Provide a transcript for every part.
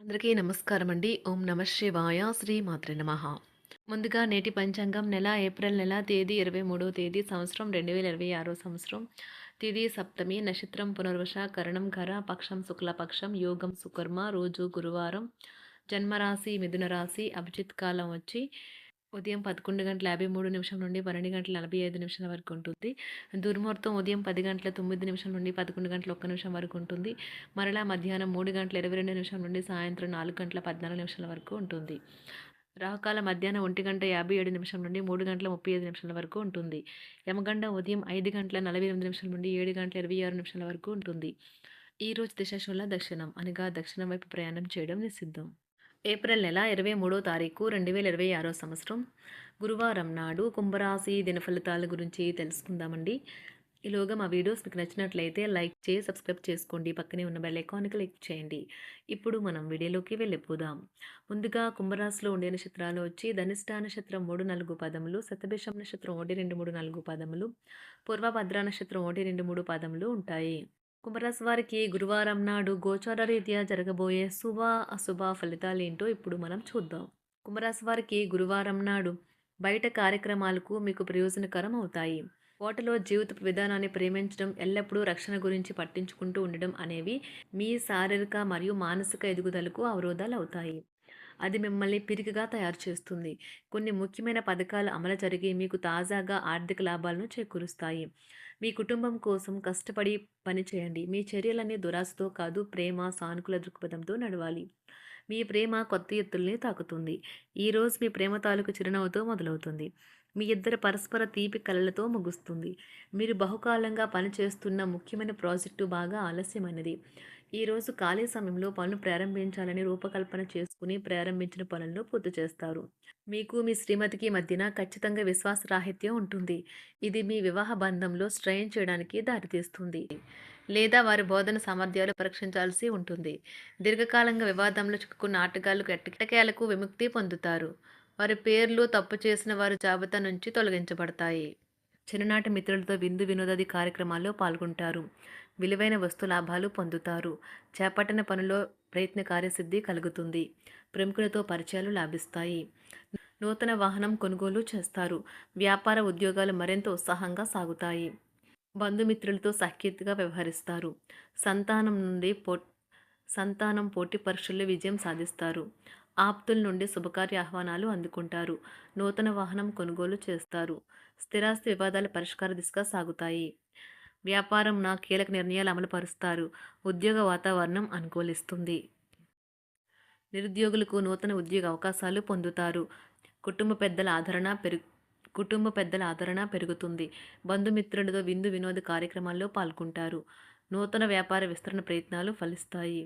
అందరికీ నమస్కారం అండి. ఓం నమ శివాయ. శ్రీ మాత్రే నమః. ముందుగా నేటి పంచాంగం నెల ఏప్రిల్ నెల తేదీ 23వ తేదీ సంవత్సరం 2026 సంవత్సరం. తిథి సప్తమి, నక్షత్రం పునర్వస, కరణం ఖర, పక్షం శుక్లపక్షం, యోగం సుకర్మ, రోజు గురువారం, జన్మరాశి మిథున రాశి, అభిజిత్ కాలం వచ్చి ఉదయం 11:53 నుండి 12:45 వరకు ఉంటుంది. దుర్ముహూర్తం ఉదయం 10:09 నుండి 11:01 వరకు ఉంటుంది. మరలా మధ్యాహ్నం 3:22 నుండి సాయంత్రం 4:14 వరకు ఉంటుంది. రాహుకాలం మధ్యాహ్నం 1:57 నుండి 3:35 వరకు ఉంటుంది. యమగండం ఉదయం 5:48 నుండి 7:26 వరకు ఉంటుంది. ఈరోజు దిశాశూల దక్షిణం అనగా దక్షిణం వైపు ప్రయాణం చేయడం నిషిద్ధం. ఏప్రిల్ నెల 23వ తారీఖు 2026 సంవత్సరం గురువారం నాడు కుంభరాశి దినఫలితాల గురించి తెలుసుకుందామండి. ఈలోగా మా వీడియోస్ మీకు నచ్చినట్లయితే లైక్ చేసి సబ్స్క్రైబ్ చేసుకోండి. పక్కనే ఉన్న బెల్ ఐకాన్కి క్లిక్ చేయండి. ఇప్పుడు మనం వీడియోలోకి వెళ్ళిపోదాం. ముందుగా కుంభరాశిలో ఉండే నక్షత్రాలు వచ్చి ధనిష్ట నక్షత్రం 3, 4 పదములు, శతభిషం నక్షత్రం 1, 2, 3, 4 పదములు, పూర్వభద్ర నక్షత్రం 1, 2, 3 పదములు ఉంటాయి. కుంభరాశి వారికి గురువారం నాడు గోచార రీత్యా జరగబోయే శుభ అశుభ ఫలితాలేంటో ఇప్పుడు మనం చూద్దాం. కుంభరాశి వారికి గురువారం నాడు బయట కార్యక్రమాలకు మీకు ప్రయోజనకరం అవుతాయి. ఓటలో జీవిత విధానాన్ని ప్రేమించడం, ఎల్లప్పుడూ రక్షణ గురించి పట్టించుకుంటూ ఉండడం అనేవి మీ శారీరక మరియు మానసిక ఎదుగుదలకు అవరోధాలు అవుతాయి. అది మిమ్మల్ని పిరికిగా తయారు చేస్తుంది. కొన్ని ముఖ్యమైన పథకాలు అమలు జరిగి మీకు తాజాగా ఆర్థిక లాభాలను చేకూరుస్తాయి. మీ కుటుంబం కోసం కష్టపడి పని చేయండి. మీ చర్యలన్నీ దురాశతో కాదు, ప్రేమ, సానుకూల దృక్పథంతో నడవాలి. మీ ప్రేమ కొత్త ఎత్తుల్ని తాకుతుంది. ఈరోజు మీ ప్రేమ తాలూకు చిరునవ్వుతో మొదలవుతుంది. మీ ఇద్దరు పరస్పర తీపి కలలతో ముగుస్తుంది. మీరు బహుకాలంగా పనిచేస్తున్న ముఖ్యమైన ప్రాజెక్టు బాగా ఆలస్యమైనది. ఈరోజు ఖాళీ సమయంలో పనులు ప్రారంభించాలని రూపకల్పన చేసుకుని ప్రారంభించిన పనులను పూర్తి చేస్తారు. మీకు మీ శ్రీమతికి మధ్యన ఖచ్చితంగా విశ్వాసరాహిత్యం ఉంటుంది. ఇది మీ వివాహ బంధంలో స్ట్రెయిన్ చేయడానికి దారితీస్తుంది. లేదా వారి బోధన సామర్థ్యాలు పరీక్షించాల్సి ఉంటుంది. దీర్ఘకాలంగా వివాదంలో చిక్కుకున్న ఆటగాళ్లు ఎట్టకేలకు విముక్తి పొందుతారు. వారి పేర్లు తప్పు చేసిన వారి జాబితా నుంచి తొలగించబడతాయి. చిన్ననాటి మిత్రులతో విందు వినోదాది కార్యక్రమాల్లో పాల్గొంటారు. విలువైన వస్తు లాభాలు పొందుతారు. చేపట్టిన పనిలో ప్రయత్న కార్యసిద్ధి కలుగుతుంది. ప్రముఖులతో పరిచయాలు లాభిస్తాయి. నూతన వాహనం కొనుగోలు చేస్తారు. వ్యాపార ఉద్యోగాలు మరింత ఉత్సాహంగా సాగుతాయి. బంధుమిత్రులతో సఖ్యతగా వ్యవహరిస్తారు. సంతానం నుండి సంతానం పోటీ పరీక్షల్లో విజయం సాధిస్తారు. ఆప్తుల నుండి శుభకార్య ఆహ్వానాలు అందుకుంటారు. నూతన వాహనం కొనుగోలు చేస్తారు. స్థిరాస్తి వివాదాల పరిష్కార దిశగా సాగుతాయి. వ్యాపారం కీలక నిర్ణయాలు అమలు పరుస్తారు. ఉద్యోగ వాతావరణం అనుకూలిస్తుంది. నిరుద్యోగులకు నూతన ఉద్యోగ అవకాశాలు పొందుతారు. కుటుంబ పెద్దల ఆదరణ పెరుగుతుంది. బంధుమిత్రులతో విందు వినోద కార్యక్రమాల్లో పాల్గొంటారు. నూతన వ్యాపార విస్తరణ ప్రయత్నాలు ఫలిస్తాయి.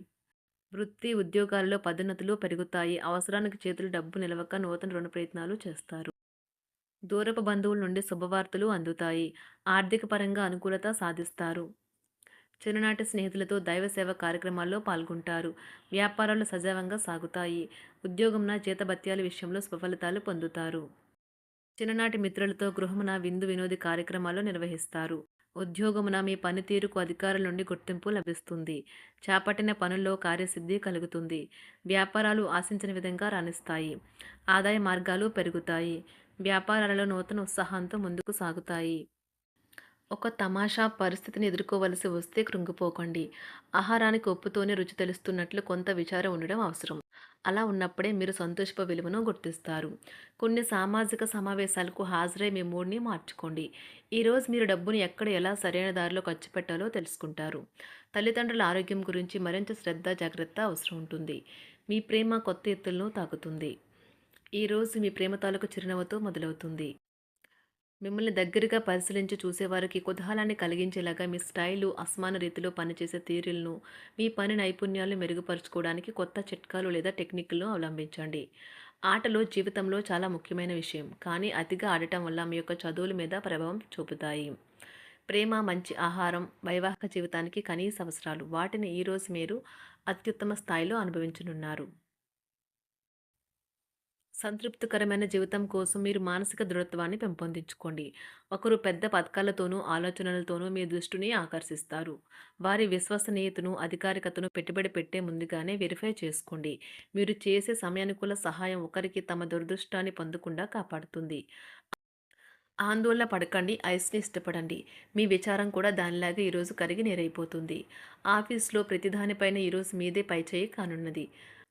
వృత్తి ఉద్యోగాల్లో పదోన్నతులు పెరుగుతాయి. అవసరానికి చేతులు డబ్బు నిలవక నూతన రుణ ప్రయత్నాలు చేస్తారు. దూరపు బంధువుల నుండి శుభవార్తలు అందుతాయి. ఆర్థిక పరంగా అనుకూలత సాధిస్తారు. చిన్ననాటి స్నేహితులతో దైవ సేవ కార్యక్రమాల్లో పాల్గొంటారు. వ్యాపారాలు సజావంగా సాగుతాయి. ఉద్యోగంన జీతభత్యాల విషయంలో స్వఫలితాలు పొందుతారు. చిన్ననాటి మిత్రులతో గృహమున విందు వినోది కార్యక్రమాలు నిర్వహిస్తారు. ఉద్యోగమున మీ పనితీరుకు అధికారుల నుండి గుర్తింపు లభిస్తుంది. చేపట్టిన పనుల్లో కార్యసిద్ధి కలుగుతుంది. వ్యాపారాలు ఆశించిన విధంగా రాణిస్తాయి. ఆదాయ మార్గాలు పెరుగుతాయి. వ్యాపారాలలో నూతన ఉత్సాహంతో ముందుకు సాగుతాయి. ఒక తమాషా పరిస్థితిని ఎదుర్కోవలసి వస్తే కృంగిపోకండి. ఆహారానికి ఉప్పుతోనే రుచి తెలుస్తున్నట్లు కొంత విచారం ఉండడం అవసరం. అలా ఉన్నప్పుడే మీరు సంతోషపు విలువను గుర్తిస్తారు. కొన్ని సామాజిక సమావేశాలకు హాజరై మీ మూడ్ని మార్చుకోండి. ఈరోజు మీరు డబ్బుని ఎక్కడ ఎలా సరైన దారిలో ఖర్చు పెట్టాలో తెలుసుకుంటారు. తల్లిదండ్రుల ఆరోగ్యం గురించి మరింత శ్రద్ధ జాగ్రత్త అవసరం ఉంటుంది. మీ ప్రేమ కొత్త ఎత్తులను తాకుతుంది. ఈరోజు మీ ప్రేమ తాలూకు చిరునవ్వుతో మొదలవుతుంది. మిమ్మల్ని దగ్గరగా పరిశీలించి చూసేవారికి కుతూహలాన్ని కలిగించేలాగా మీ స్టైలు, అసమాన రీతిలో పనిచేసే తీరులను, మీ పని నైపుణ్యాలను మెరుగుపరుచుకోవడానికి కొత్త చిట్కాలు లేదా టెక్నిక్లను అవలంబించండి. ఆటలు జీవితంలో చాలా ముఖ్యమైన విషయం, కానీ అతిగా ఆడటం వల్ల మీ యొక్క చదువుల మీద ప్రభావం చూపుతాయి. ప్రేమ, మంచి ఆహారం, వైవాహిక జీవితానికి కనీస అవసరాలు. వాటిని ఈరోజు మీరు అత్యుత్తమ స్థాయిలో అనుభవించనున్నారు. సంతృప్తికరమైన జీవితం కోసం మీరు మానసిక దృఢత్వాన్ని పెంపొందించుకోండి. ఒకరు పెద్ద పథకాలతోనూ, ఆలోచనలతోనూ మీ దృష్టిని ఆకర్షిస్తారు. వారి విశ్వసనీయతను, అధికారికతను పెట్టుబడి పెట్టే ముందుగానే వెరిఫై చేసుకోండి. మీరు చేసే సమయానుకూల సహాయం ఒకరికి తమ దురదృష్టాన్ని పొందకుండా కాపాడుతుంది. ఆందోళన పడకండి. ఐస్‌ని ఇష్టపడండి. మీ విచారం కూడా దానిలాగే ఈరోజు కరిగి నీరైపోతుంది. ఆఫీస్‌లో ప్రతి దానిపైన ఈరోజు మీదే పైచేయి కానున్నది.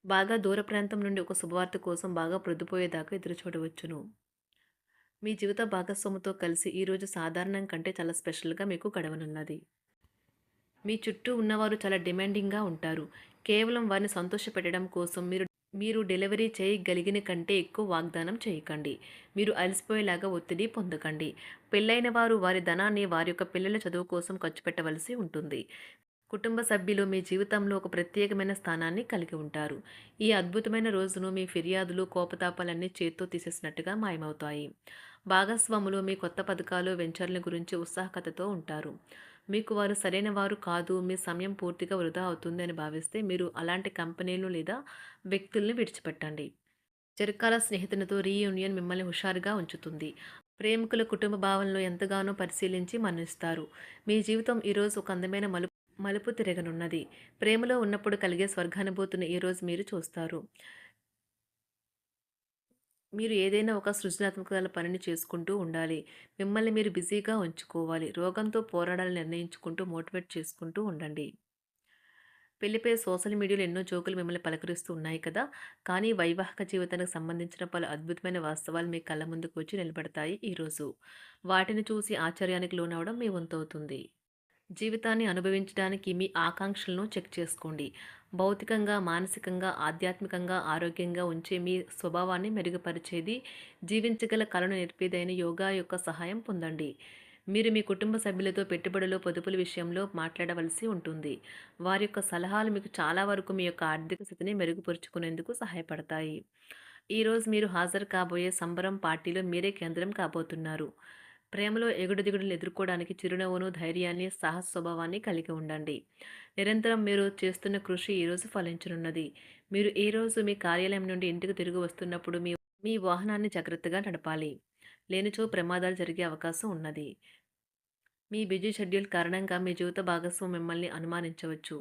బాగా దూర ప్రాంతం నుండి ఒక శుభవార్త కోసం బాగా ప్రొద్దుపోయేదాకా ఎదురుచూడవచ్చును. మీ జీవిత భాగస్వామితో కలిసి ఈరోజు సాధారణం కంటే చాలా స్పెషల్‌గా మీకు గడవనున్నది. మీ చుట్టూ ఉన్నవారు చాలా డిమాండింగ్‌గా ఉంటారు. కేవలం వారిని సంతోషపెట్టడం కోసం మీరు మీరు డెలివరీ చేయగలిగిన కంటే ఎక్కువ వాగ్దానం చేయకండి. మీరు అలసిపోయేలాగా ఒత్తిడి పొందకండి. పెళ్ళైన వారు వారి ధనాన్ని వారి యొక్క పిల్లల చదువు కోసం ఖర్చు పెట్టవలసి ఉంటుంది. కుటుంబ సభ్యులు మీ జీవితంలో ఒక ప్రత్యేకమైన స్థానాన్ని కలిగి ఉంటారు. ఈ అద్భుతమైన రోజును మీ ఫిర్యాదులు, కోపతాపాలన్నీ చేత్తో తీసేసినట్టుగా మాయమవుతాయి. భాగస్వాములు మీ కొత్త పథకాలు, వెంచర్ల గురించి ఉత్సాహకతతో ఉంటారు. మీకు వారు సరైన వారు కాదు, మీ సమయం పూర్తిగా వృధా అవుతుంది అని భావిస్తే మీరు అలాంటి కంపెనీలు లేదా వ్యక్తుల్ని విడిచిపెట్టండి. చిరకాల స్నేహితునితో రీయూనియన్ మిమ్మల్ని హుషారుగా ఉంచుతుంది. ప్రేమికుల కుటుంబ భావనలు ఎంతగానో పరిశీలించి మన్నిస్తారు. మీ జీవితం ఈరోజు ఒక అందమైన మలుపు తిరగనున్నది. ప్రేమలో ఉన్నప్పుడు కలిగే స్వర్గానుభూతిని ఈరోజు మీరు చూస్తారు. మీరు ఏదైనా ఒక సృజనాత్మక పనిని చేసుకుంటూ ఉండాలి. మిమ్మల్ని మీరు బిజీగా ఉంచుకోవాలి. రోగంతో పోరాడాలని నిర్ణయించుకుంటూ మోటివేట్ చేసుకుంటూ ఉండండి. పెళ్లిపై సోషల్ మీడియాలో ఎన్నో జోకులు మిమ్మల్ని పలకరిస్తూ ఉన్నాయి కదా! కానీ వైవాహిక జీవితానికి సంబంధించిన పలు అద్భుతమైన వాస్తవాలు మీ కళ్ళ ముందుకు వచ్చి నిలబడతాయి ఈరోజు. వాటిని చూసి ఆశ్చర్యానికి లోనవ్వడం మీ వంతవుతుంది. జీవితాన్ని అనుభవించడానికి మీ ఆకాంక్షలను చెక్ చేసుకోండి. భౌతికంగా, మానసికంగా, ఆధ్యాత్మికంగా ఆరోగ్యంగా ఉంచే మీ స్వభావాన్ని మెరుగుపరిచేది, జీవించగల కళను నేర్పేదైన యోగా యొక్క సహాయం పొందండి. మీరు మీ కుటుంబ సభ్యులతో పెట్టుబడులు, పొదుపుల విషయంలో మాట్లాడవలసి ఉంటుంది. వారి యొక్క సలహాలు మీకు చాలా వరకు మీ యొక్క ఆర్థిక స్థితిని మెరుగుపరుచుకునేందుకు సహాయపడతాయి. ఈరోజు మీరు హాజరు కాబోయే సంబరం పార్టీలో మీరే కేంద్రం కాబోతున్నారు. ప్రేమలో ఎగుడుదిగుడులను ఎదుర్కోవడానికి చిరునవ్వును, ధైర్యాన్ని, సాహస స్వభావాన్ని కలిగి ఉండండి. నిరంతరం మీరు చేస్తున్న కృషి ఈరోజు ఫలించనున్నది. మీరు ఈ రోజు మీ కార్యాలయం నుండి ఇంటికి తిరిగి వస్తున్నప్పుడు మీ మీ వాహనాన్ని జాగ్రత్తగా నడపాలి. లేనిచో ప్రమాదాలు జరిగే అవకాశం ఉన్నది. మీ బిజీ షెడ్యూల్ కారణంగా మీ జీవిత భాగస్వామి మిమ్మల్ని అనుమానించవచ్చు.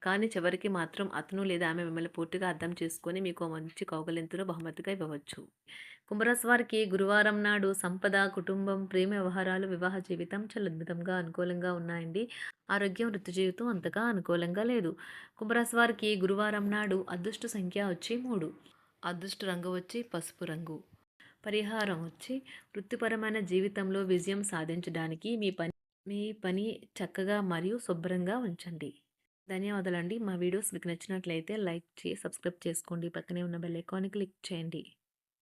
కానీ చివరికి మాత్రం అతను లేదా ఆమె మిమ్మల్ని పూర్తిగా అర్థం చేసుకొని మీకు మంచి కౌగలింతను బహుమతిగా ఇవ్వవచ్చు. కుంభరాశి వారికి గురువారం నాడు సంపద, కుటుంబం, ప్రేమ వ్యవహారాలు, వివాహ జీవితం చాలా అద్భుతంగా అనుకూలంగా ఉన్నాయండి. ఆరోగ్యం, వృత్తి జీవితం అంతగా అనుకూలంగా లేదు. కుంభరాశి వారికి గురువారం నాడు అదృష్ట సంఖ్య వచ్చి 3. అదృష్ట రంగు వచ్చి పసుపు రంగు. పరిహారం వచ్చి వృత్తిపరమైన జీవితంలో విజయం సాధించడానికి మీ పని చక్కగా మరియు శుభ్రంగా ఉంచండి. ధన్యవాదాలండి. మా వీడియోస్ మీకు నచ్చినట్లయితే లైక్ చేసి సబ్స్క్రైబ్ చేసుకోండి. పక్కనే ఉన్న బెల్ ఐకాన్ని క్లిక్ చేయండి.